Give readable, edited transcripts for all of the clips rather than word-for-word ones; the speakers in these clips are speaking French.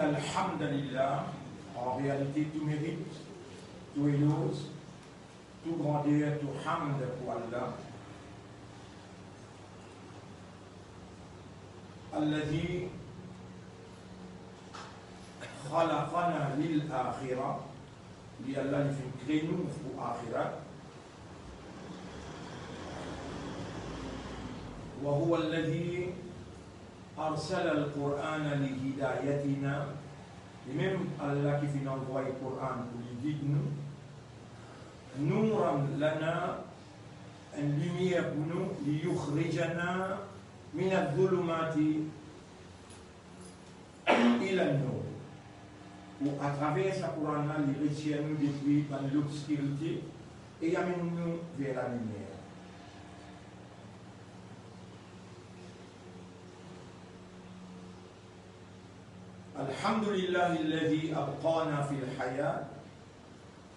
Innal hamdalillah, en réalité tout mérite, tout éloge, tout grandeur, tout hamd pour Allah. Alladhi khalaqana lil akhirah, li Allah il fait créer nous pour akhirat. Wa huwa alladhi arsala al-Qur'ana li hidayatina, et même Allah qui fait envoyer le Coran pour lui guider nous. Nouran lana, une lumière pour nous, li yukhrijana min al-dhulumati ila an-nur. Ou à travers ce Coran-là, il retient nous depuis l'obscurité et amène nous vers la lumière. Alhamdulillah alladhi abqana fil hayat,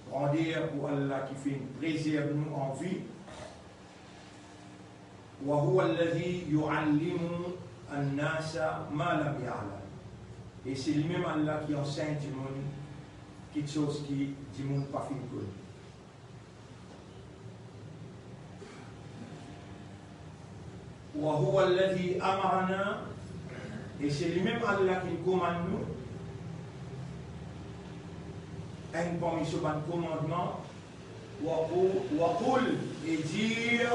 grandeur pour Allah qui fait préserve nous en vie. Wa huwa alladhi yu'allimu an-nasa ma lam ya'lam. Et c'est lui-même Allah qui enseigne du monde quelque chose qui du monde pas fin connu. Wa huwa alladhi amarna, et c'est lui-même Allah qui nous commande nous un parmi ce commandement, wa qul, et dire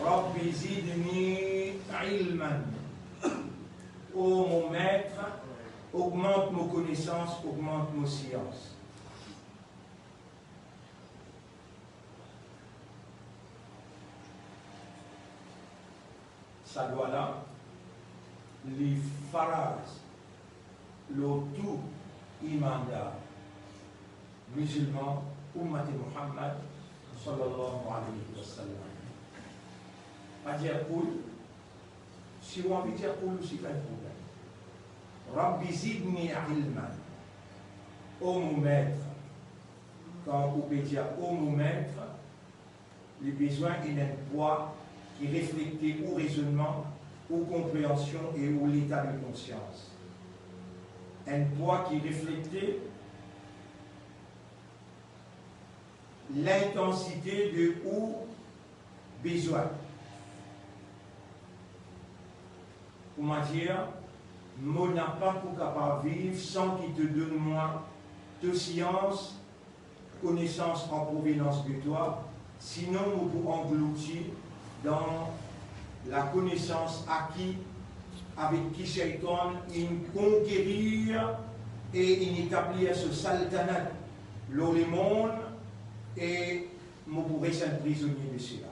Rabbi zidni ilman, ô mon maître, augmente nos connaissances, augmente nos sciences. Ça doit là, les pharases, le tout imanda, musulmans, Ummat Muhammad, sallallahu alayhi wa sallam. Pas dire cool, si on veut dire cool, c'est pas un problème. Rabbi zidni ilman, ô mon maître, quand on peut dire ô mon maître, les besoins et un poids qui reflètent au raisonnement, aux compréhension et au l'état de conscience. Un poids qui reflète l'intensité de ou besoin. Pour me dire, mon n'a pas pour capable vivre sans qu'il te donne moi de science, connaissance en provenance de toi, sinon nous pouvons engloutir dans la connaissance acquise avec qui Shaitan il conquérir et il établir ce saltanat dans le monde et nous pourrons être prisonniers de cela.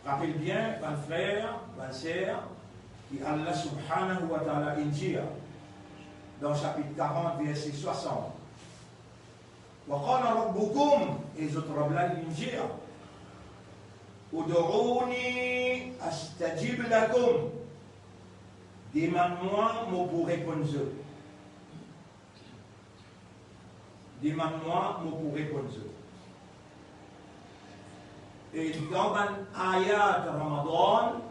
Rappelle bien, mon frère, ma sœur, qui Allah subhanahu wa ta'ala dit dans chapitre 40, verset 60. Wa qala rabbukum, et les autres rabbins dit Ud'ouni astajib lakum. Demande-moi, moi pour répondre. Demande-moi, moi pour répondre. Et dans un ayat Ramadan,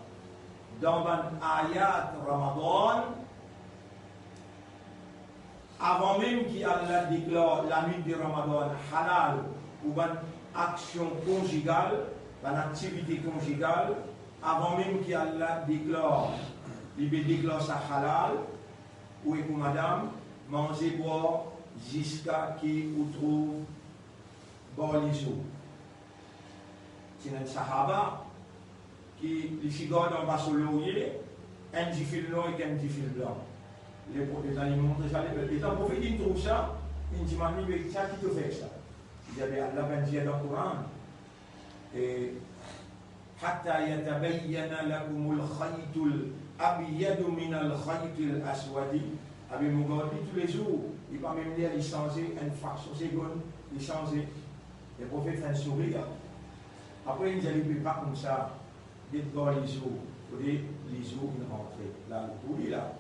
avant même qu'Allah déclare la nuit de Ramadan halal ou une action conjugale, une activité conjugale, avant même qu'Allah déclare ça halal, ou et pour madame, manger, boire, jusqu'à qui vous trouve bon les jours. C'est un sahaba qui, les cigares dans le laurier, un fil noir et un fil blanc. Les aliments de ça, les temps prophètes, ils trouvent ça, ils disent, mais ça qui te fait ça? Il y avait Allah ben dit dans le Coran, et حتى يتبين لكم الخيط الأبيض من الخيط الأسود. Avec mon gars, tous les jours, il va même lire, il changer une fraction seconde, il changer. Le prophète fait un sourire. Après, il ne dit pas comme ça, d'être dans les eaux, pour dire les eaux une rentrée. Là, vous pouvez là.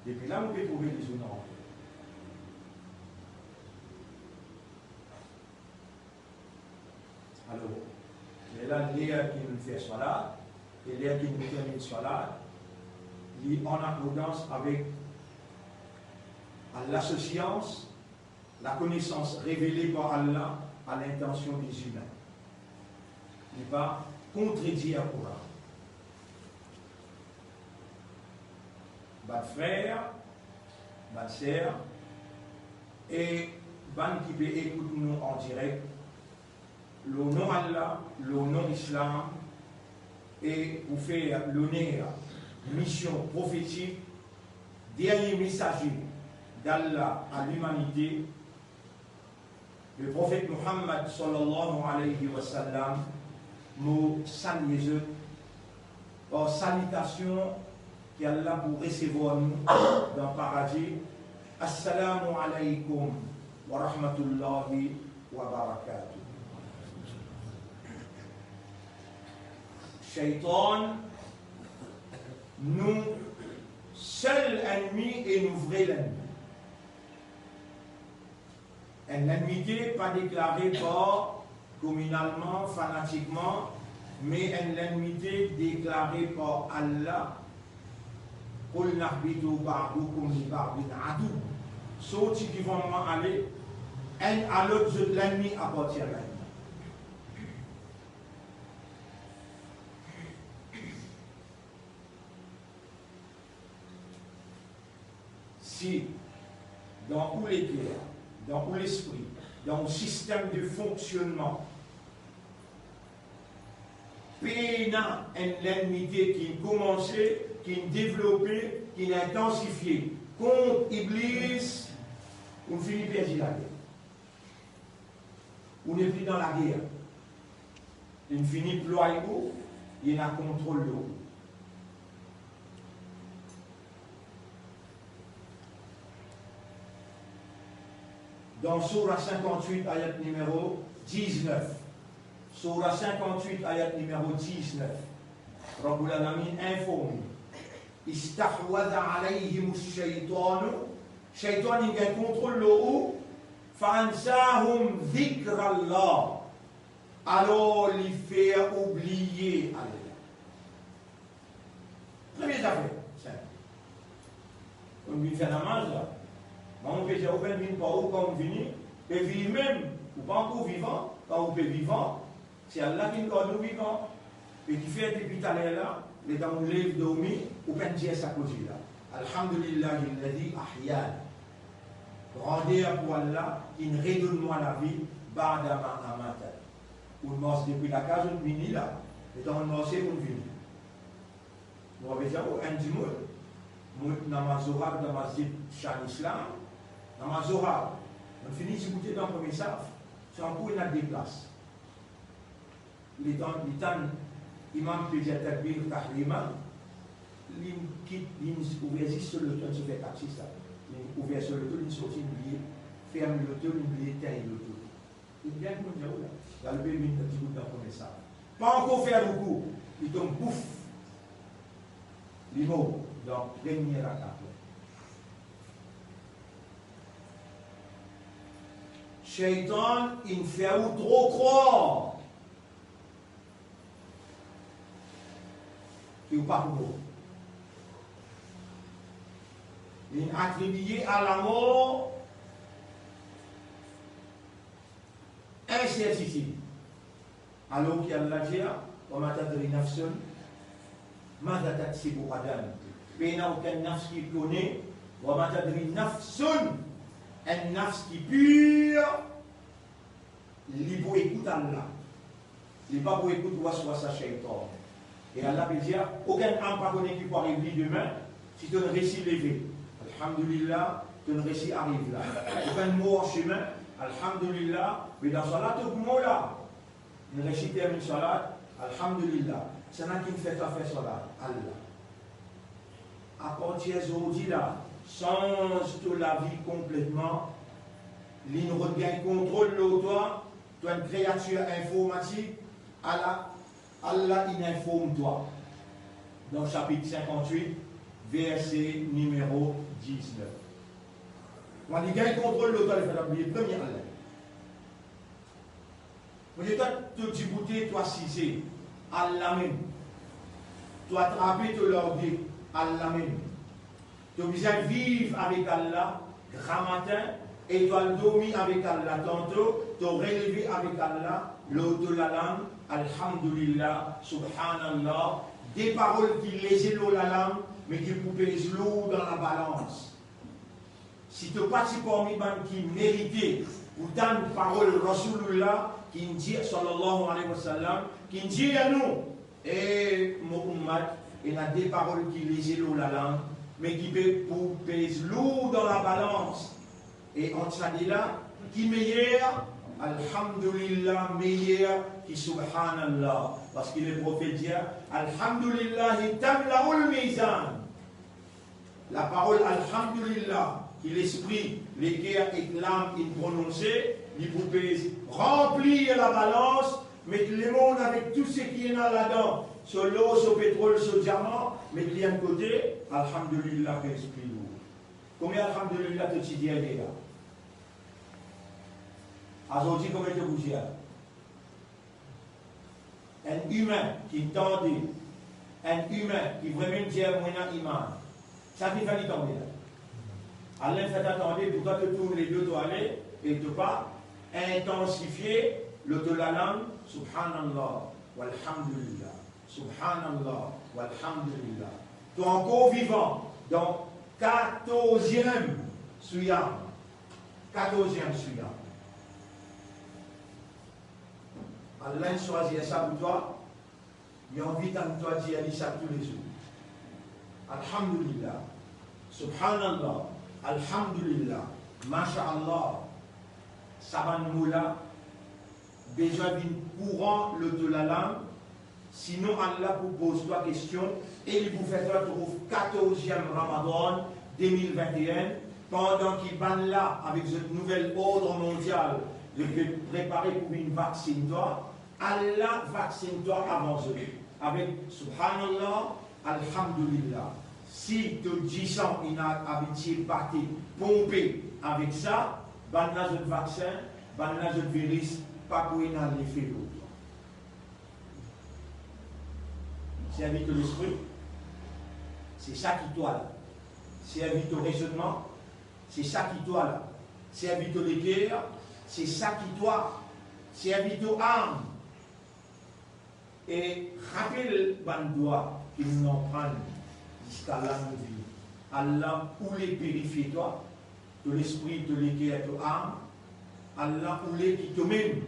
Depuis là, on peut trouver les eaux une rentrée. Alors, et là, l'air qui nous fait salat, et l'air qui nous termine salat, en accordance avec l'associance, la connaissance révélée par Allah à l'intention des humains. Il n'est pas contredit à Coran. Bad frère, bad sœur, et ban qui peut écouter nous en direct, le nom Allah, le nom Islam, et pour faire l'honneur, mission prophétique, dernier messager d'Allah à l'humanité, le prophète Muhammad sallallahu alayhi wa sallam, nous saluons par salutation qu'Allah pour recevoir nous dans le paradis. Assalamu alaykum wa rahmatullahi wa barakatuh. Shaitan, nous, seul ennemi et nous vrai l'ennemi. Une ennemité pas déclarée par communalement, fanatiquement, mais une ennemité déclarée par Allah. Qul nahbitu ba'dukum li ba'din adu. Ceux qui vont aller, un à l'autre, l'ennemi appartient à l'ennemi. Si, dans où les cœurs, dans où l'esprit, dans le système de fonctionnement, pénant une ennemité qui a commencé, qui a développé, qui a intensifié contre Iblis, on finit par dire la guerre. On n'est plus dans la guerre. On finit par il y a un contrôle de l'eau. Dans Surah 58, ayat numéro 19. Surah 58, ayat numéro 19. Rabbul Alamin informe. Istahwadha alayhim shaytanu. Shaytan, il a contrôle l'eau. Fansahum dhikrallah. Alors, il fait oublier Allah. Première affaire, simple. On lui fait la marge là. On peut dire, on peut venir par où quand on vient, et vivre même, ou pas encore vivant, quand on peut vivant, c'est Allah qui nous garde nous vivants. Et qui fait depuis tout à l'heure là, les gens nous lèvent dormir, ou peut dire ça cause là. Alhamdulillah, il a dit, ahyan. Grandeur pour Allah, qui nous redonne-moi la vie, ba'dama amata. On marche depuis la case, on vient là. Et dans le marché, on vient. On va dire, un du mot, dans ma Zohar, dans ma zip, Chan Islam, dans ma Zohar, on finit de goûter dans le premier saf, c'est un coup, il y a des places. Les temps, imam peut dire takbir, tahrima, il quitte, il ouvre sur le tour, il fait taxi, ça. Il ouvre sur le tour, il sortit, il ferme le tour, il éteint le tour. Il vient pour dire, là, il a levé une petite goutte dans le premier saf. Pas encore faire beaucoup, il tombe bouffe. Les mots, donc, dernier rakat. Shaitan, il fait ou trop croire. Qui ou pas pour vous. Il attribue à la mort incertitude. Alors qu'il y a la dit, on m'a dit nafsun, ماذا تكسب غدا بينه كالنفس qui connaît وما تدري نفس un nafs qui pure libre écoute Allah il pas pour écoute soit sa shaitan et Allah peut dire aucun âme pas connaît qui peut arriver demain si tu ne réussis lever alhamdulillah tu ne réussis arrive là aucun mot en chemin alhamdulillah mais dans salat tout le monde là une réussite termine salat alhamdulillah. C'est là qui me fait faire cela, Allah. À partir d'aujourd'hui là, change toute la vie complètement. Il regagne contrôle de toi. Tu es une créature informatique. Allah il informe toi. Dans le chapitre 58, verset numéro 19. Quand il gagne contrôle de toi, il fait l'oublier. Premier Allah. Vous dites, tu dis bouter, toi cisé. Allah même. Tu attrapes tout leur vie. Allah même. Tu besoin de vivre avec Allah, grand matin, et tu as dormi avec Allah tantôt, tu as relevé avec Allah, l'autre de la langue, Alhamdulillah, Subhanallah, des paroles qui léger la langue, mais qui pèsent lourd dans la balance. Si tu participes parmi les qui méritent, pourtant une parole Rasulullah, qui dit, sallallahu alayhi wa sallam, qui dit à nous, et Muhammad, il y a des paroles qui léger la langue, mais qui pèsent lourd dans la balance. Et on dit là, qui meilleur, Alhamdulillah, meilleur qui Subhanallah. Parce que le prophète dit, Alhamdulillah, tamla'ul mizan. La parole Alhamdulillah, qui l'esprit, les cœurs et l'âme, il prononcé, il pouvait remplir la balance, mettre le monde avec tout ce qui est là-dedans, sur l'eau, sur le pétrole, sur le diamant, mettre l'un de côté, Alhamdulillah, l'esprit lourd. Combien Alhamdulillah tu dis à les gars? Aujourd'hui, comment tu bouges? Un humain qui tendait, un humain qui vraiment dit à mon iman, ça fait faire tomber là. Allah fait attendre pour toi tu tournes les deux toilettes et tu pas intensifier le de la langue, subhanallah, walhamdulillah, subhanallah, walhamdulillah. Tu es encore vivant dans 14e suyam. 14e suyam. Allah choisit ça pour toi, il invite à toi d'y aller ça tous les jours. Alhamdulillah, subhanallah, alhamdulillah, masha'Allah, saban moula, déjà vient courant le de la langue, sinon Allah vous pose trois questions et il vous fait trouver 14e Ramadan 2021, pendant qu'il ban là avec ce nouvel ordre mondial de préparer pour une vaccine toi. Allah vaccine toi avant eux. Avec Subhanallah, Alhamdulillah. Si tu dis ça, il a habitué, battu, pompé avec ça, ban là de vaccin, ban là de virus, pas pour y aller l'effet l'autre. C'est avec l'esprit, c'est ça qui toi là. C'est avec au raisonnement, c'est ça qui toi là. C'est avec les guerres, c'est ça qui toi. C'est avec aux armes. Et rappelle Bandoua qu'ils nous en prennent jusqu'à la vie. Allah ou les purifier toi, de l'esprit, de l'équerre, de l'âme. Allah ou les qui toi-même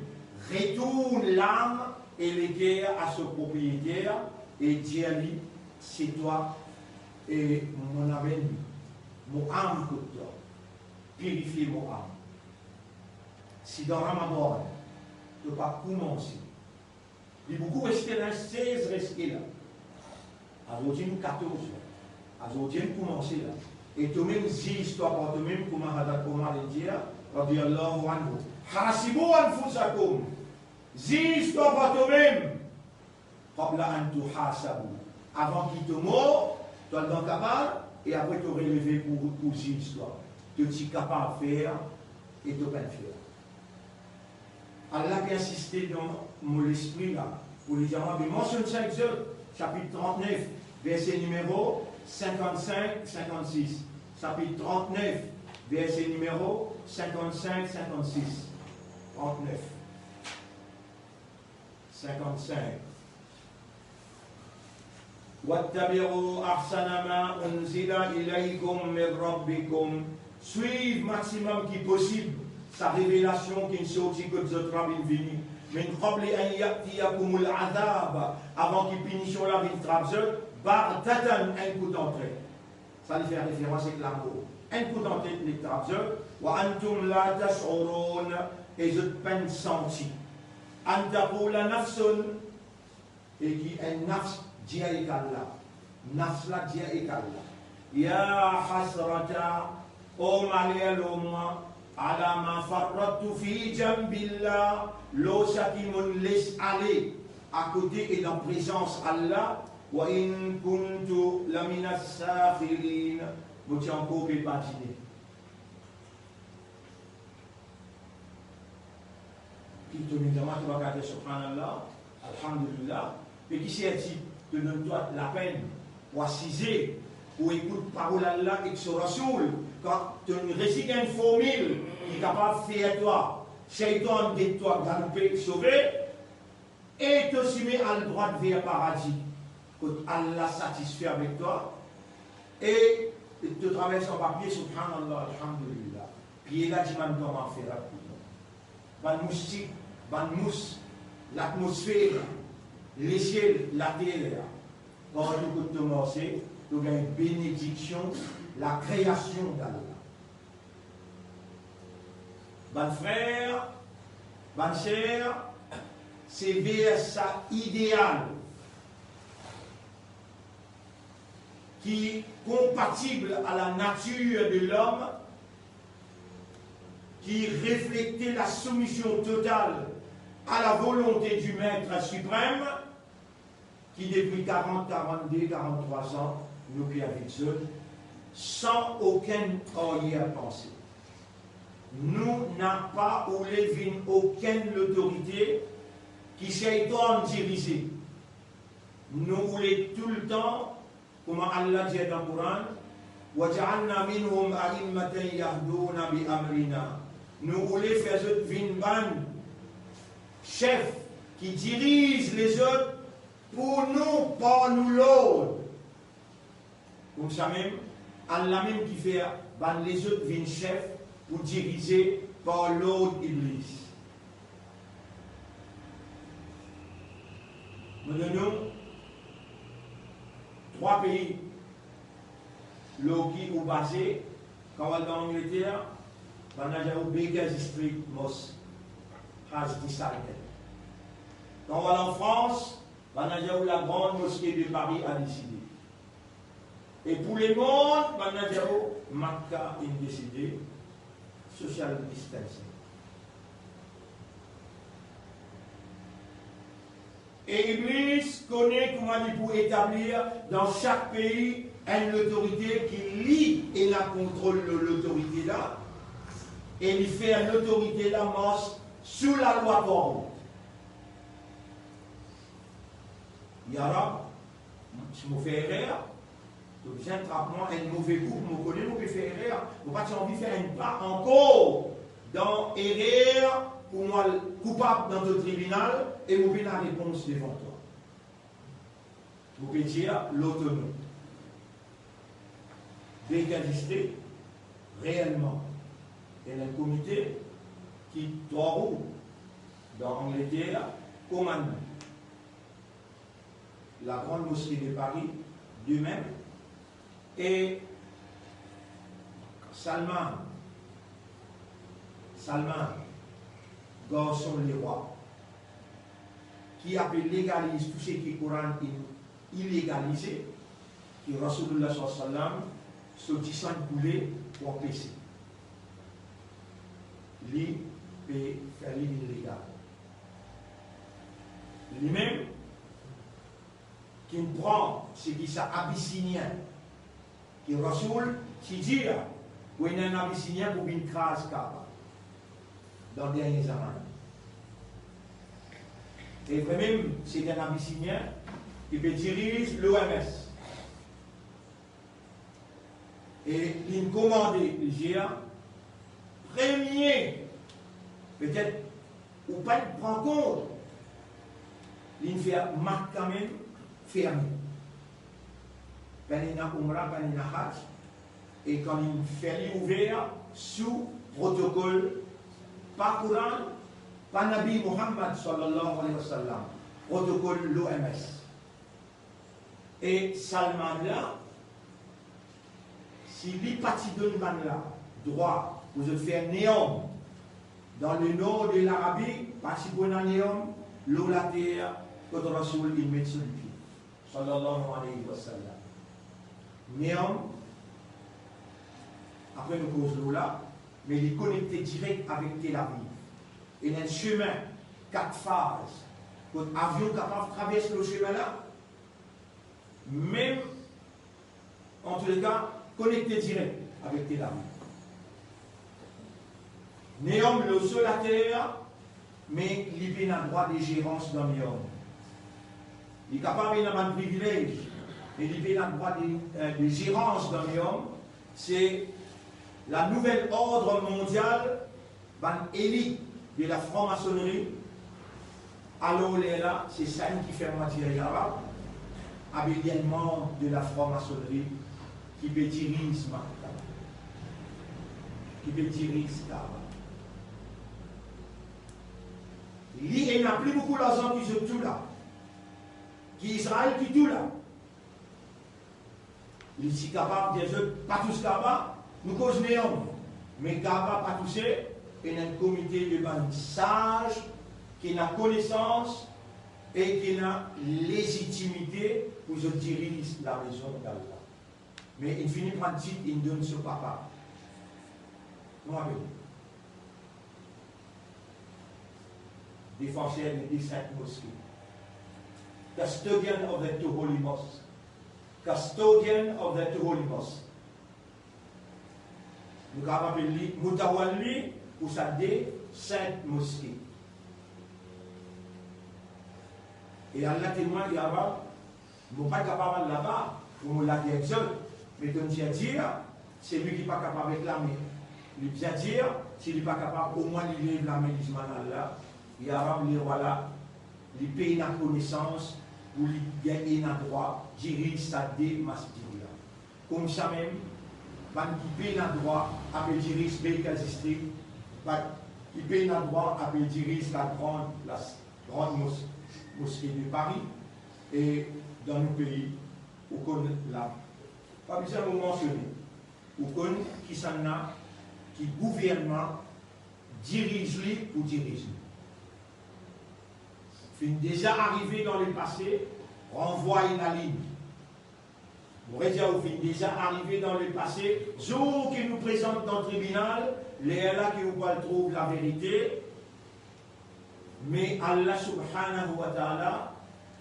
retourne l'âme et l'équerre à son propriétaire et dit à lui, c'est toi et mon âme, mon âme que toi. Purifier mon âme. Si dans Ramadan, tu ne peux pas commencer. Il y a beaucoup resté là, 16 restés là. Aujourd'hui, nous 14. Aujourd'hui, nous commençons là. Et toi-même, dis toi par toi-même, comment le dire, radiyallahu anhu. Harasibu anfusakum. Dis toi par toi-même. Qabla an tuhasabu. Avant qu'il te mord, tu es dans le capable, et après tu relevé pour dis toi. Tu es capable de faire et tu peux faire. Allah a insisté dans mon esprit là, pour les dire, mais mentionne ça Exode, chapitre 39, verset numéro 55-56. Chapitre 39, verset numéro 55-56. 39. 55. وَاتَّبِعُوا أَحْسَنَ مَا أُنزِلَ إِلَيْكُمْ مِنْ رَبِّكُمْ. Suivez maximum qui possible sa révélation qui ne sortit que de votre rabbi venu. Mais avant qu'il punisse la vie de Trabzon, Bardatan, un coup d'entrée. Ça lui fait référence avec l'amour. Un coup d'entrée de Trabzon, wa antum la tash'urun, et je peine senti. Antapula nafsun, et qui est nafs, dia et Allah. Nafs la dia et Allah. Ya hasrata, o malialuma, ala ma farratu fi jambillah, l'osa qui me laisse aller à côté et dans présence Allah, wa in kuntu lamina sakhirin, vous tiens encore pépaginé. Qui te dit, tu vas garder subhanallah, alhamdulillah, et qui s'est dit, te donne-toi la peine, ou assiser, pour écouter parole Allah et sur Rasoul, quand tu récites une formule qui est capable de faire toi, Shaitan de toi, galoper, sauver, et te soumet à le droit vers le paradis, quand Allah satisfait avec toi, et te traverse en papier, subhanallah, alhamdulillah. Puis là, tu m'as dit comment faire. Ban moustique, ban mousse, l'atmosphère, l'échelle, la terre, quand tu commences, tu as une bénédiction, la création d'Allah. Ban frère, ban chère, c'est vers ça idéal qui est compatible à la nature de l'homme, qui reflète la soumission totale à la volonté du Maître suprême, qui depuis 40, 42, 43 ans nous vit avec eux, sans aucune arrière-pensée. Nous n'avons pas ou les aucune autorité qui Shaitan dirigé. Nous voulons tout le temps, comme Allah dit dans le Coran, وَجَعَلْنَا مِنْهُمْ أَئِمَّةً يَهْدُونَ بِأَمْرِنَا. Nous voulons faire autres vinban, chef qui dirige les autres pour nous, pas nous l'autre. Comme ça même, Allah même qui fait les autres vin chef pour diriger par l'autre Iblis. Nous donnons 3 pays qui sont basés, quand on va dans l'Angleterre, on a le Baker Street Mosque, Hajj Disciple. Quand on va en France, on a la grande mosquée de Paris a décidé. Et pour les mondes, on a Makkah a décidé, social distancing. Et Iblis connaît comment il peut établir dans chaque pays une autorité qui lie et la contrôle l'autorité là, et il fait l'autorité là marche sous la loi borne. Yara, si je fais erreur, je viens de trapement un mauvais coup, je connais, je fais erreur, je n'ai pas envie de faire un pas encore dans erreur. Pour moi, coupable dans le tribunal, et vous pouvez la réponse devant toi. Vous pouvez dire l'autonome. D'égaliser réellement. Il y a un comité qui, 3 roues, dans l'Angleterre, commande la grande mosquée de Paris, de même, et Salman, garçon les rois, qui a légalise tout ce qui est Coran illégalisé, qui Rasulullah sallam se dit poulet pour pécher. Lui peut faire l'illégal. Lui-même, qui prend ce qui est abyssinien, qui Rasoul, qui dit, où il y a un abyssinien pour une crase capable. Dans les derniers années. Et même, c'est un abyssinien qui dirige l'OMS. Et il commande le GA, premier, peut-être, ou pas prendre compte, il fait marque quand même fermé. Quand il y a Umrah, quand il y a Hajj, et quand il fait ouvert sous protocole. Pas Coran, pas Nabi Muhammad sallallahu alayhi wa sallam, protocole l'OMS. Et Salman là, si lui parti de là, droit, vous avez fait néom, dans le nord de l'Arabie, parti pour un néom, l'eau la terre, quand Rasoul il met sur le pied, sallallahu alayhi wa sallam. Néom, après nous cause l'eau là, mais il est connecté direct avec Tel Aviv. Il y a un chemin, 4 phases. Quand l'avion capable de traverser le chemin-là, même, en tous les cas, connecté direct avec Tel Aviv. Néom, le seul à terre, mais il a un droit de gérance dans Néom. Il est capable d'avoir un privilège et il a le droit de gérance dans les hommes, c'est la nouvelle ordre mondial, élite de la franc-maçonnerie. Alors là, c'est ça qui fait moitié arabe, avec l'élément de la franc-maçonnerie qui peut tirer ce matin. Qui peut tirer ce matin. Il n'a plus beaucoup d'argent qui sont tout là. Qui Israël qui tout là. Il est capable de dire, pas tous capables, nous causons néant, mais capable pas tous, et un comité de ban sage qui a connaissance et qui a légitimité pour se diriger la maison d'Allah. Mais il finit par dire, il donne ce papa. Nous avons défenseur des 5 mosquées. Custodian of the two holy mosques. Custodian of the two holy mosques. Nous avons appelé Moutawalli pour sa des 5 mosquées. Et Allah témoigne qu'il y a nous pas capable là-bas pour nous la direction, mais de nous dire, c'est lui qui n'est pas capable de réclamer. Il bien dire, s'il n'est pas capable, au moins il lève la main d'Ismaël Allah. Il y a les voilà, les pays la connaissance, pour lui gagner un droit, diriger sa démasquille. Comme ça même, il paye un droit à diriger le pays district, il paye un droit à diriger la grande mosquée de Paris, et dans le pays, où on l'a pas besoin de mentionner, où on qui s'en a, qui gouvernement dirige lui ou dirige lui. Déjà arrivé dans le passé, renvoie la ligne. Vous voyez, vous finissez déjà arrivé dans le passé, jour qui nous présente dans le tribunal, les là qui vous trouve la vérité, mais Allah subhanahu wa ta'ala,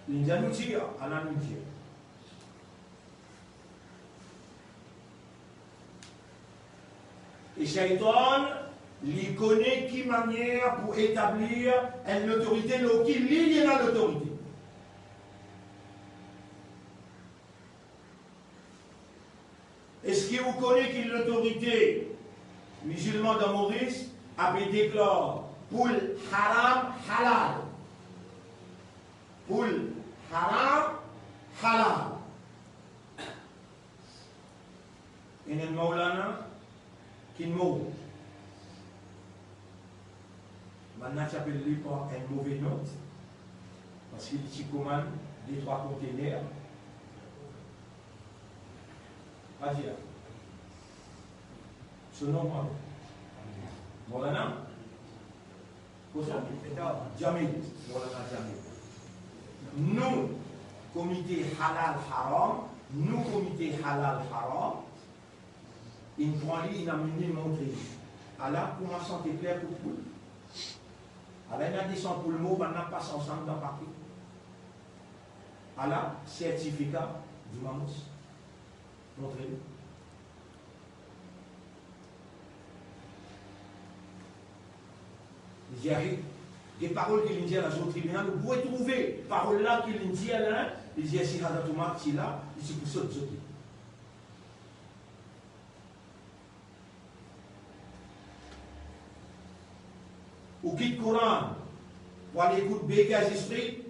il nous dit, Allah nous dit. Et Shaitan, il connaît qui manière pour établir une autorité, qui lie à l'autorité. Est-ce que vous connaissez que l'autorité musulmane de Maurice avait déclaré pour le haram halal? Pour le haram halal. Et le Maulana qui mourut. Maintenant, tu appelles lui par une mauvaise note, parce qu'il dit commande des 3 containers. Vas-y. Ce nom, moi. Molana. Jamil. Molana Jamil. Nous, comité halal haram, nous, comité halal haram, il prend lui, il a mené montrer. Allah, pour ma santé claire pour vous. Allah, il a descendu pour le mot, maintenant passe ensemble dans Paris. Allah, certificat du Mamos. Montrez-le. Il y a des paroles qu'il dit à la jour tribunal, vous pouvez trouver paroles là qu'il dit à l'un, il dit à si Hadatouma, si là, il dit pour ça, ou quitte Coran pour aller écouter Bekaz Esprit,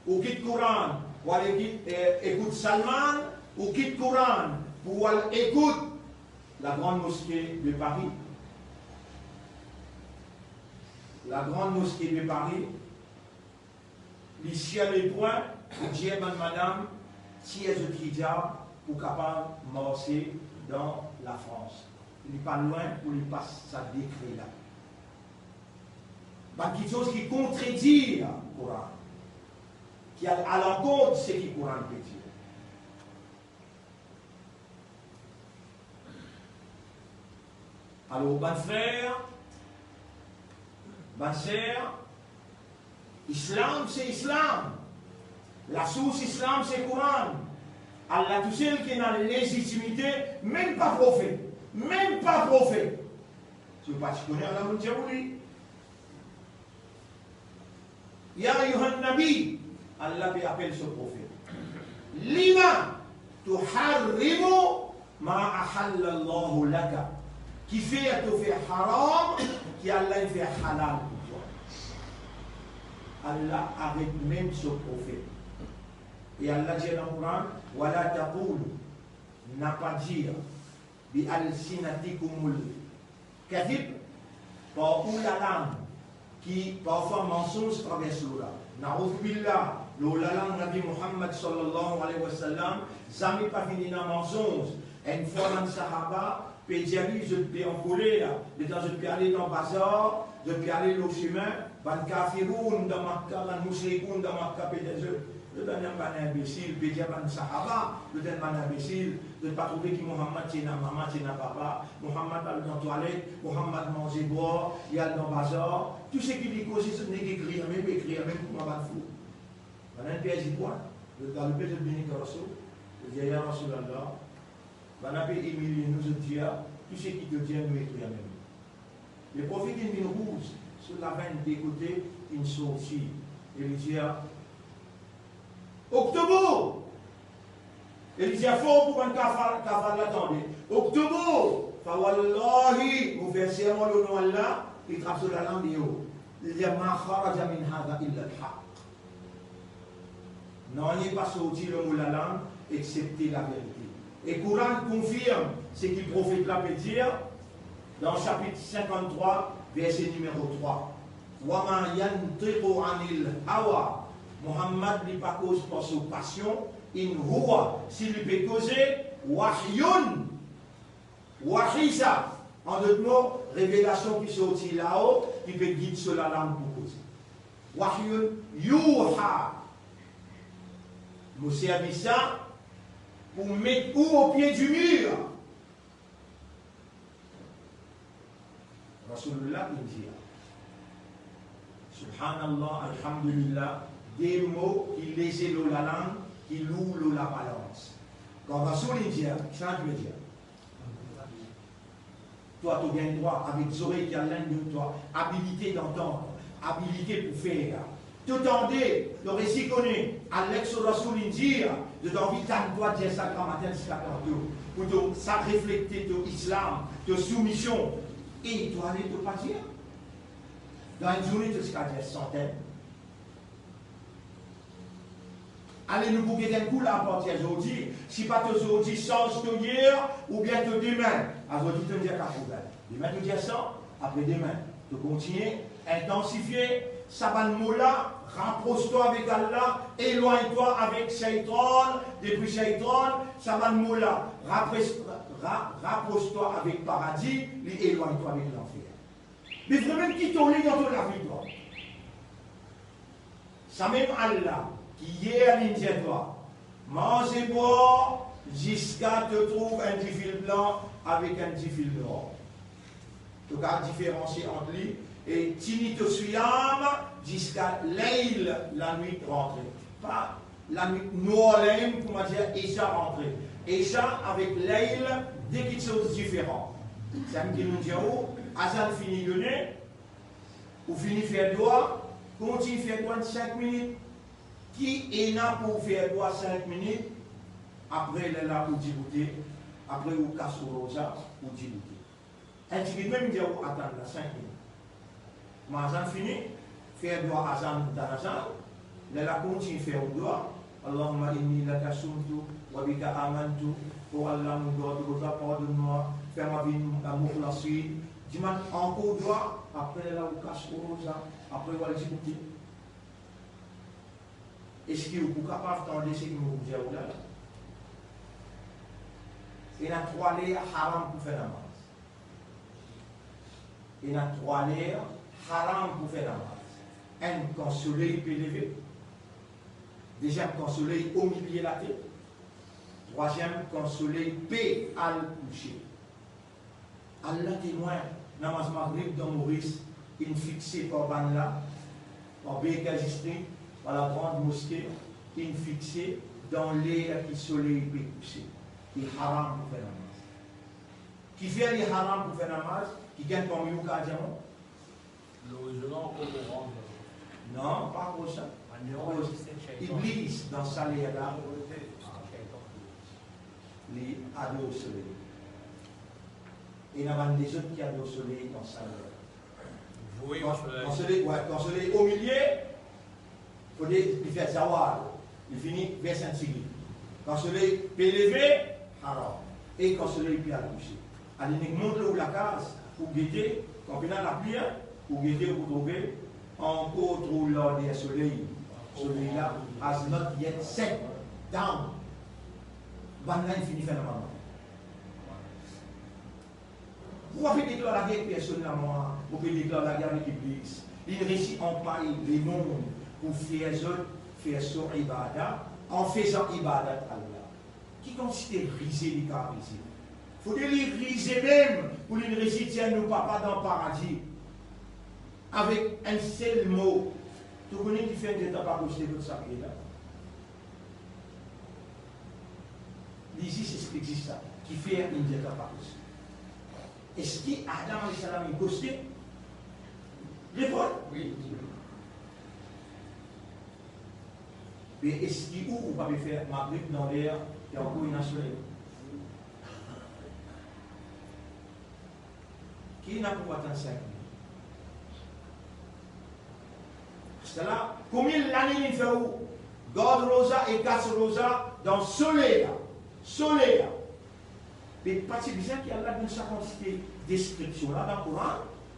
ou quitte Coran pour aller écouter Salman, ou quitte Coran pour aller écouter la grande mosquée de Paris. La grande mosquée de Paris, ici à les points, pour dire madame, si elle se hijab pour capable de marcher dans la France. Il n'est pas loin pour lui passer sa décret là. Quelque chose qui contredit le Coran, qui est à l'encontre de ce que le Coran peut dire. Alors, bon frère, bonne sœur, Islam c'est Islam. La source Islam c'est le Coran. Allah tout seul qui est dans la légitimité, même pas prophète. Même pas prophète. Tu ne veux pas te connaître Allah nous dit. Ya ayyuhan nabi, Allah appelle ce prophète. Lima tuharrimu ma ahalla Allahu laka. Qui fait te faire haram, qui Allah fait halal pour toi. Allah arrête même ce prophète. Et Allah dit dans le Coran, wala taqulu, n'a pas dire, bi al-sinatikumul kadhib, par où la langue, qui parfois mensonge traverse l'oula. Na'oudh billah, l'oula langue Nabi Muhammad sallallahu alayhi wa sallam, jamais pas fini dans mensonge. Une fois dans le Sahaba, puis je peux en colère, je peux aller dans le bazar, je peux aller au chemin, ban kafiroun dans Makkah, ban mushrikoun dans Makkah, je donne un imbécile, puis je ban Sahaba, je donne un imbécile, je ne pas trouver que Muhammad c'est na maman, c'est na papa, Muhammad a dans la toilette, Muhammad mange et boit, il y a dans le bazar, tout ce qui dit cause, ce n'est qu'écrire, même pour moi, fou. On a un piège de quoi? Dans le piège de bénédiction, le vieillard Rasulallah, on a fait Émilie, nous dire, tout ce qui te dit, nous écrire même. Le prophète il met une rouge sur la veine des côtés, une sortie. Et il dit, Octobre! Il dit, faut pour un cafard l'attendre. Octobre! Fawallahi, vous faites serment le nom Allah, il trappe sur la langue de haut. Il dit, ma kharaja min hada illa al-haq. Non, il n'est pas sorti le mot la langue, excepté la vérité. Et Coran confirme ce qu'il prophète là peut dire dans le chapitre 53, verset numéro 3. Wama yantiqu anil hawa. Muhammad n'est pas cause pour sa passion. In huwa, s'il peut causer, wahyun. Wahisa. En d'autres mots, révélation qui sortit là-haut, qui peut guider sur la langue pour causer. Wahyun yuha. Nous servons ça pour mettre où au pied du mur. Rasulullah il dit, Subhanallah, Alhamdulillah, des mots qui laissent la langue, qui louent la balance. Quand Rasul il dit, ça veut dire, toi tu gagnes droit avec les oreilles qui allènent de toi, habilité d'entendre, habilité pour faire. Tout en dé, le récit connaît, Alex Rasul il dit, de t'envie de toi dire ça quand matin jusqu'à tantôt, pour ça refléter ton islam, ton soumission, et toi aller te pas dire. Dans une journée, tu seras dire centaines. Allez nous bouger d'un coup là à partir d'aujourd'hui, si pas aujourd'hui, change de hier, ou bien de demain. Aujourd'hui, tu me dis qu'à problème. Demain, tu dis ça, après demain, tu continues, intensifier, Saban Moula, rapproche-toi avec Allah, éloigne-toi avec Shaitan, depuis Shaitan, Saban Moula, rapproche-toi avec paradis, éloigne-toi avec l'enfer. Mais vraiment, qui t'en lit dans ton la vie, toi? Ça même Allah, qui est à l'indienne-toi, mange et bois, jusqu'à te trouver un petit fil blanc avec un petit fil noir. Tu vas différencier entre lui. Et Tini te suyam jusqu'à l'ail, la nuit rentrée. Pas la nuit noire, comment dire, Isha rentrée. Isha avec l'ail, des petites choses différentes. Ça me dit, nous disons, Azan finit de nez, ou finit faire doigt, continue faire doigt 5 minutes. Qui est là pour faire doigt 5 minutes, après il est là pour débouter, après il casse au rosa pour débouter. Un petit peu même dire, attends, 5 minutes. Ma azan fini, faire doigt azan dans l'azan, la continue faire doigt. Allahumma inni laka sumtu, wa bika amantu, pour Allah mon doigt, pardonne-moi, fais ma vie mukhlasin. Dis-moi encore doigt, après la casse au rosa, après il va le débouter. Est-ce que vous êtes capable d'entendre ce que vous dites là? Il y a 3 layers haram pour faire la namaz. Il y a 3 layers haram pour faire la namaz. Un, quand le soleil peut lever. Deuxième, quand le soleil au milieu de la tête. Troisième, quand le soleil peut aller coucher. Allah témoin, namaz maghrib dans Maurice, il fixé par Banla, par Békajistri, par la grande mosquée, il fixé dans l'air qui le soleil peut coucher. Il est haram pour faire la namaz. Qui fait les haram pour faire la namaz? Qui gagne comme Yuka Diamant? Non, pas pour ça. Iblis, dans sa léa-là. les adorent au soleil. Et il y a des autres qui adorent au soleil dans sa mère. Oui, quand le soleil est au milieu, il fait zawal. Il finit vers Saint-Sigrid. Quand le soleil peut lever, haram. Et quand le soleil peut aller coucher. Allez, nous montre la case pour guetter, quand on a la pluie, pour guetter, pour trouver encore trop l'ordre du soleil. Celui-là has not yet set down. Banane il finit faire le moment. Pourquoi faire déclarer la guerre personne à moi? Pour faire déclarer la guerre avec l'Église. Il réussit en paille les mondes pour faire son ibadah en faisant ibadah à Allah. Qui consiste à riser les cas ici? Il faut les riser même pour les réciter nos papas dans le paradis. Avec un seul mot. Tu connais qui fait une étape à gauche de votre sablier là? Ici, c'est ce qui existe ça. Qui fait une étape à gauche. Est-ce qu'Adam et Salam est ghosté? Réponds. Oui. Mais est-ce qu'il ou pas faire Maghrib dans l'air et encore une soleil? Qui n'a pas atteint 5 minutes? C'est là, combien d'années il fait où? God Rosa et 4 Rosa dans le soleil. Soleil. Mais partie bizarre qui a là dans sa quantité description là dans le Coran,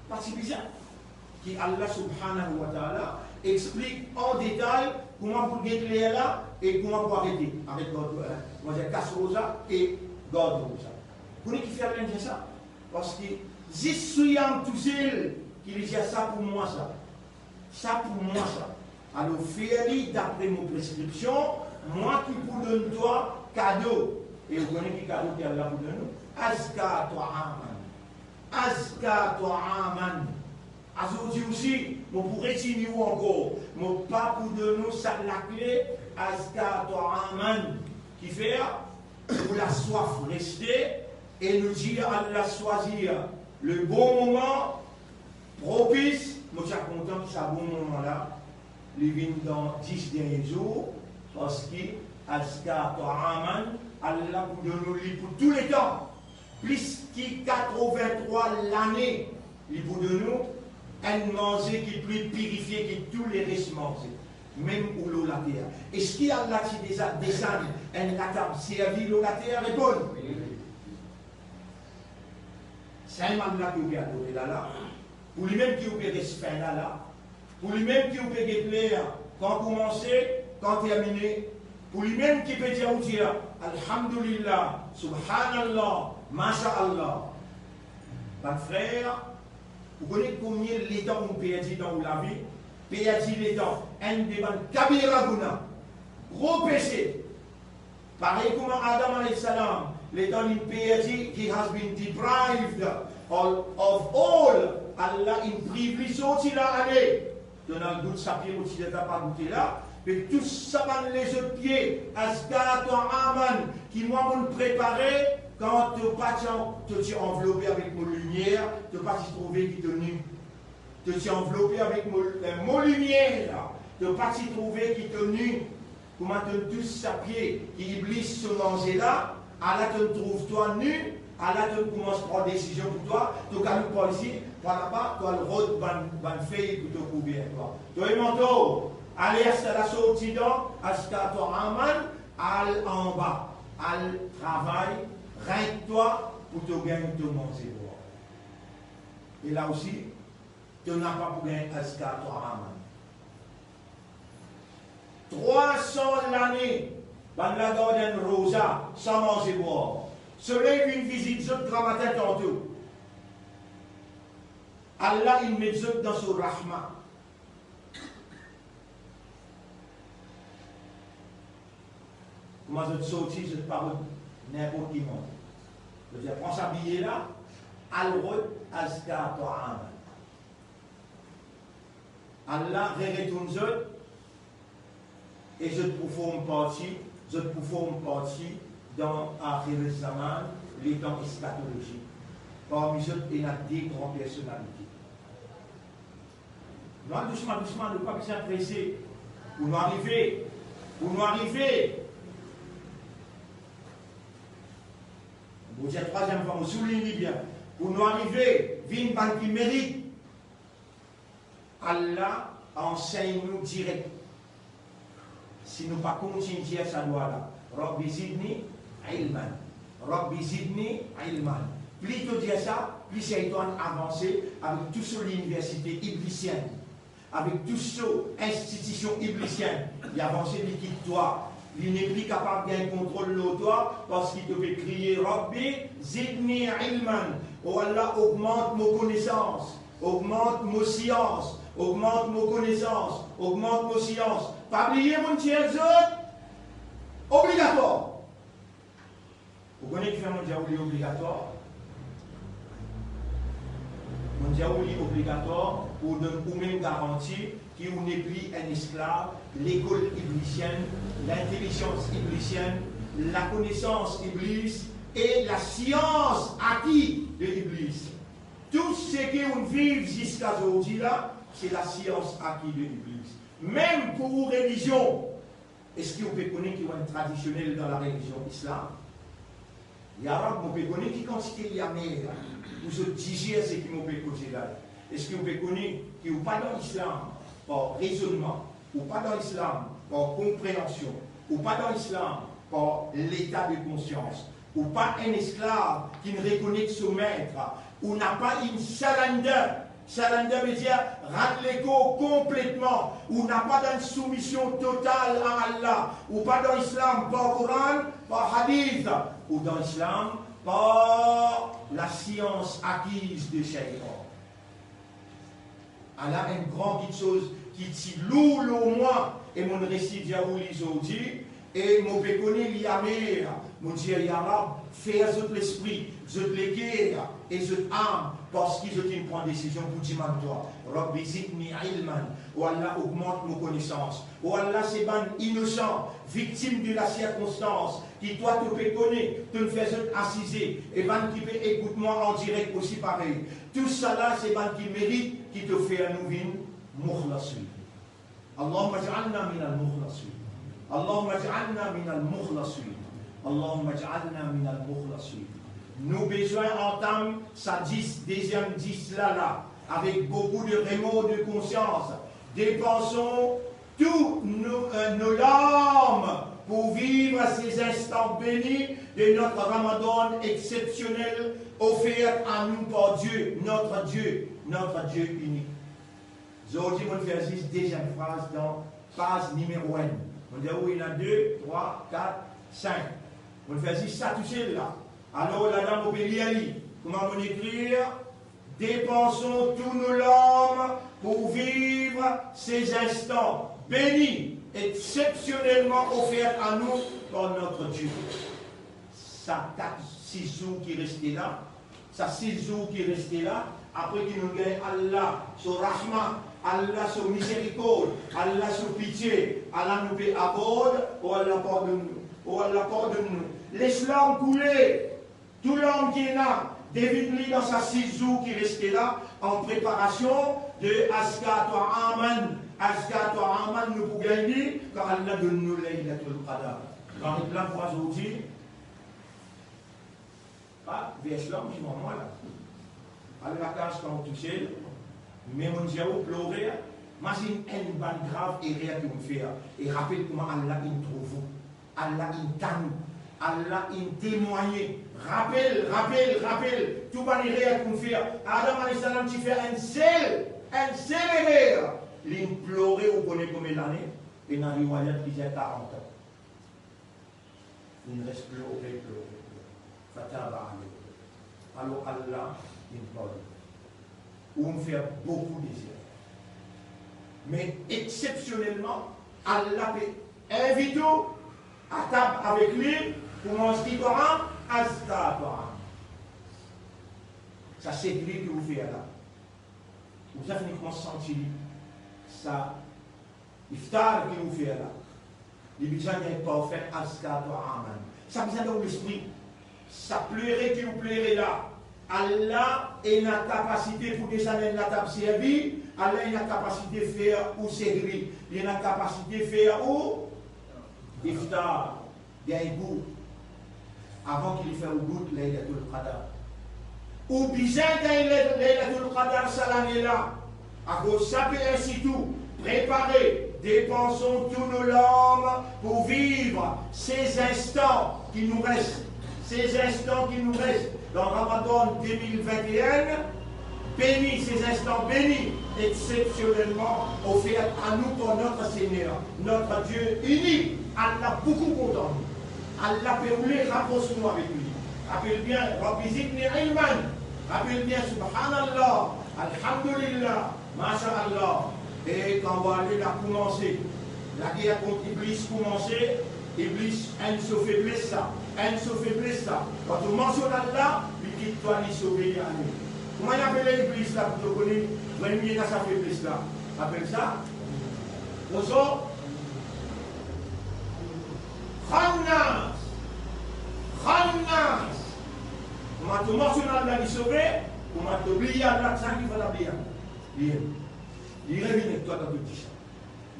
partie bizarre qui Allah subhanahu wa ta'ala explique en détail comment vous guetter là et comment vous arrêter avec God Rosa et God Rosa. Vous voyez qui fait rien de ça? Parce que si suis tout seul qui dit ça pour moi ça. Ça pour moi ça. Alors fais-le d'après mon prescription, moi qui vous donne toi cadeau. Et vous connaissez qui cadeau qui Allah vous donne? Azka ta'aman. Azka ta'aman. Aujourd'hui aussi, on pourrait dire encore, mon pas pour de nous ça la clé, Azka ta'aman, qui fait pour la soif rester et nous dire Allah choisir le bon moment propice. Moi, je suis content que ce bon moment-là, il vient dans 10 derniers jours, parce que Azka ta'aman, Allah vous donne pour tous les temps. Plus que 83 l'année, il vous donne un manger qui est plus purifié que tous les restes mangés. Même où l'eau la terre. Est-ce qu'il y a là qui déjà descend un ratam servi l'eau la terre? Répond. C'est un man là qui vous a adoré là. Pour lui-même qui vous a respect là. Pour lui-même qui vous a déclaré quand commencer, quand terminer. Pour lui-même qui peut dire Alhamdulillah, Subhanallah, Masha'Allah. Mon frère, vous connaissez combien de temps on perdit dans la vie? Perdit les temps. Un débat Kabira Guna. Gros péché. Pareil comme Adam alayhi salam. Les temps il perdit, he has been deprived of all. Allah in privilege sorti là année. Donald Goud Sapir aussi n'est pas goûté là. Mais tout ça va les autres pieds. Azka Aman qui moi me préparer. Quand tu es enveloppé avec mon lumière, tu ne vas pas t'y trouver qui te nu. Tu es enveloppé avec mon lumière, tu ne vas pas t'y trouver qui te nu. Comment tu tous sa pied qui glisse ce manger là, à la tu trouves toi nu, à la tu commences à prendre des décisions pour toi, tu ne calmes pas ici, par là-bas, tu as le rôle de feuille pour te couvrir. Tu es manteau, allez à la sortie d'en, à ce qu'à toi al en bas, al travail. Règne-toi pour te gagner ton manger. Et là aussi, tu n'as pas pour gagner Azka, toi, Aman. 300 l'année, dans la Garden Rosa, sans manger boire. Soleil une visite, je te matin tantôt. Allah, il met dans son rahma. Comment je te sortis, je te parle n'importe qui monde. Je veux dire, prends sa billet là, al-rod azka ta'am. Allah retourne et je te performe partie dans Akhir Zaman, les temps eschatologiques. Parmi eux, il y a des grandes personnalités. Nous, doucement, ne pas besoin de presser. Pour nous arriver, Vous êtes troisième fois, vous soulignez bien. Pour nous arriver, vine ban qui mérite. Allah enseigne nous direct. Si nous ne pas continuer à ça doit là. Rabbi zidni ilman. Rabbi zidni ilman. Plutôt dire ça, plus Shaitan avancé avec tout sur l'université iblicienne, avec tout sur l'institution iblicienne. Il a avancé, il quitte toi. Il n'est plus capable de contrôler toi parce qu'il te fait crier Rabbi zidni ilman. Oh Allah, augmente nos connaissances, augmente nos sciences, augmente nos connaissances, augmente nos sciences. Pas oublier mon tiers obligatoire. Vous connaissez qui fait mon diaouli obligatoire? Mon diaouli obligatoire pour même garantie qu'il n'est plus un esclave, l'école iblicienne, l'intelligence iblicienne, la connaissance iblis et la science acquise de l'iblis. Tout ce qu'on vit jusqu'à aujourd'hui là, c'est la science acquise de l'iblis. Même pour religion, est-ce qu'on peut connaître qu'il y a un traditionnel dans la religion islam? Les Arabes, on peut connaître qui considère la mer, pour se digérer ce qui m'ont peut causer là. Est-ce qu'on peut connaître qu'il n'y a pas dans l'islam par raisonnement, ou pas dans l'islam par compréhension, ou pas dans l'islam par l'état de conscience, ou pas un esclave qui ne reconnaît que son maître, ou n'a pas une surrender. Surrender veut dire rendre l'écho complètement, ou n'a pas d'une soumission totale à Allah, ou pas dans l'islam par Coran, par hadith, ou dans l'islam par la science acquise de Shaitan. Allah a une grande chose qui dit lourd au moins, et mon récit diabouli aujourd'hui, et mon péconé l'yamé, mon dieu arabe, faire l'esprit, les guerres et âme, parce qu'ils ont une bonne décision pour dire toi. Rabbi zidni ilman, ou Allah augmente nos connaissances. Ou Allah c'est ban innocent, victime de la circonstance, qui toi te péconner, te fais assiser, et ban qui peut écoute-moi en direct aussi pareil. Tout ça là, c'est ban qui mérite, qui te fait à nous vin, mukhlasin. Allahumma ja'alna min al-mukhlasin. Allahumma ja'alna min al-mukhlasin. Allahumma ja'alna min al-mukhlasin. Nous besoin entendre sa 10e 10 là, avec beaucoup de remords de conscience. Dépensons tous nos larmes pour vivre ces instants bénis de notre Ramadan exceptionnel offert à nous par Dieu, notre Dieu unique. Aujourd'hui, on fait 10e phrase dans phrase numéro 1. On dit où il y en a 2, 3, 4, 5. On fait ça tout seul là. Alors la dame Obéliali, comment on écrire? Dépensons tous nos larmes pour vivre ces instants bénis, exceptionnellement offerts à nous par notre Dieu. Ça 6 jours qui restaient là, ça 6 jours qui restaient là, après qu'il nous gagne Allah, son rahma, Allah son miséricorde, Allah son pitié, Allah nous paie à bord, ou Allah pardonne-nous. L'islam couler. Tout l'homme qui est là, David lit dans sa 6 jours qui restait là, en préparation de Asgat wa Aman. Asgat wa Aman nous pour gagner, car Allah donne nous l'Aylatul Qadar. Quand il l'a pour aujourd'hui, pas vers l'homme qui moment là. Allah cache quand tout seul, mais mon Dieu pleurer, imagine une bonne grave erreur que vous faites. Et rappelle comment Allah il trouve, Allah il t'aime. Allah in témoigné. Rappelle, tout va les réels qu'on fait. Adam alayhi salam, tu fais un seul erreur. L'implorer ou connaît combien d'années? Et dans les voyages, il y a 40 ans. Il ne reste pleurer. Fataba alors Allah, il parle. Où on fait beaucoup d'erreurs. Mais exceptionnellement, Allah peut inviter à table avec lui. Comment on se dit Coran? Azka Coran. Ça c'est lui que vous faites là. Vous avez uniquement senti ça. Iftar que vous faites là. Les besoins n'est pas fait Azka Coran. Ça besoin dans l'esprit. Ça pleurait que vous pleurez là. Allah est la capacité pour descendre la table servie. Allah est la capacité de faire ou servir. Il est la capacité de faire ou iftar. Bien goût. avant qu'il fasse au bout de Laylatul Qadr. Ou bien Laylatul Qadr, ça l'année-là, à cause ça peut ainsi tout, préparer, dépensons tous nos larmes pour vivre ces instants qui nous restent, dans Ramadan 2021, bénis ces instants bénis exceptionnellement offerts à nous par notre Seigneur, notre Dieu unique. Allah beaucoup content. Allah peut rouler, rapproche-nous avec lui. Rappelle bien, Rabbi zidni ilman. Rappelle bien, subhanallah, alhamdulillah, masha'Allah. Et quand Walid a commencé, la guerre contre Iblis commençait, Iblis a une faiblesse ça. Quand on mentionne Allah, il dit toi, il sauver à nous. Comment il appelle Iblis là pour te connaître? Vous voyez bien dans sa faiblesse là. Appelle ça. Bonsoir. Khannas. Comment tu mentionnes Allah, il sauver? Comment tu oublies Allah, ça qui va l'oublier. Il revient toi dans tout ça.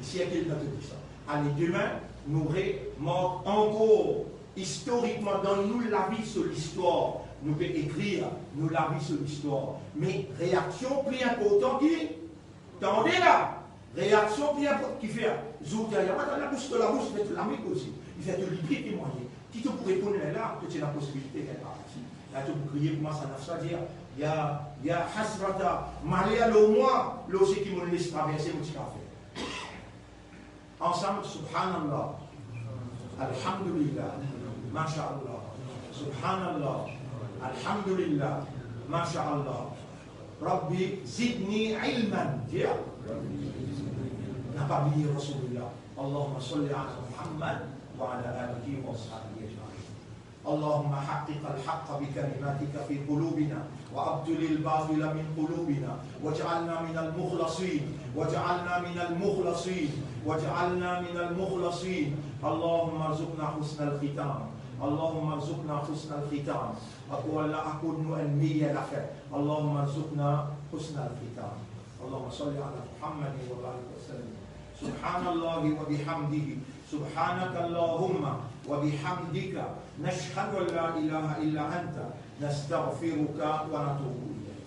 Ici, il y a quelqu'un dans tout ça. Allez, demain, nous remontons encore historiquement dans nous la vie sur l'histoire. Nous pouvons écrire nous la vie sur l'histoire. Mais réaction plus importante qui tendez là. Réaction plus importante qui fait. Zoutia, il y a pas de la bouche de la bouche, mais de l'Amérique aussi. Il fait de libérer témoigner. Si tu peux répondre là, tu as la possibilité qu'elle partie. Là, tu peux crier pour moi, ça n'a pas à dire. Il y a Hasrata, Maria le moi, là aussi qui me laisse traverser mon petit café. Ensemble, subhanallah, alhamdulillah, masha'Allah, subhanallah, alhamdulillah, masha'Allah, Rabbi zidni ilman, dia. N'a pas oublié Rasulullah. Allahumma salli ala Muhammad wa ala alihi wa sahbihi ajma'in. اللهم حقق الحق بكلماتك في قلوبنا وأبطل الباطل من قلوبنا واجعلنا من المخلصين اللهم ارزقنا حسن الختام أقول لا أكون أنمية لك اللهم ارزقنا حسن الختام اللهم صل على محمد وبارك وسلم سبحان الله وبحمده سبحانك اللهم وبحمدك نشهد أن لا إله إلا أنت نستغفرك ونتوب إليك.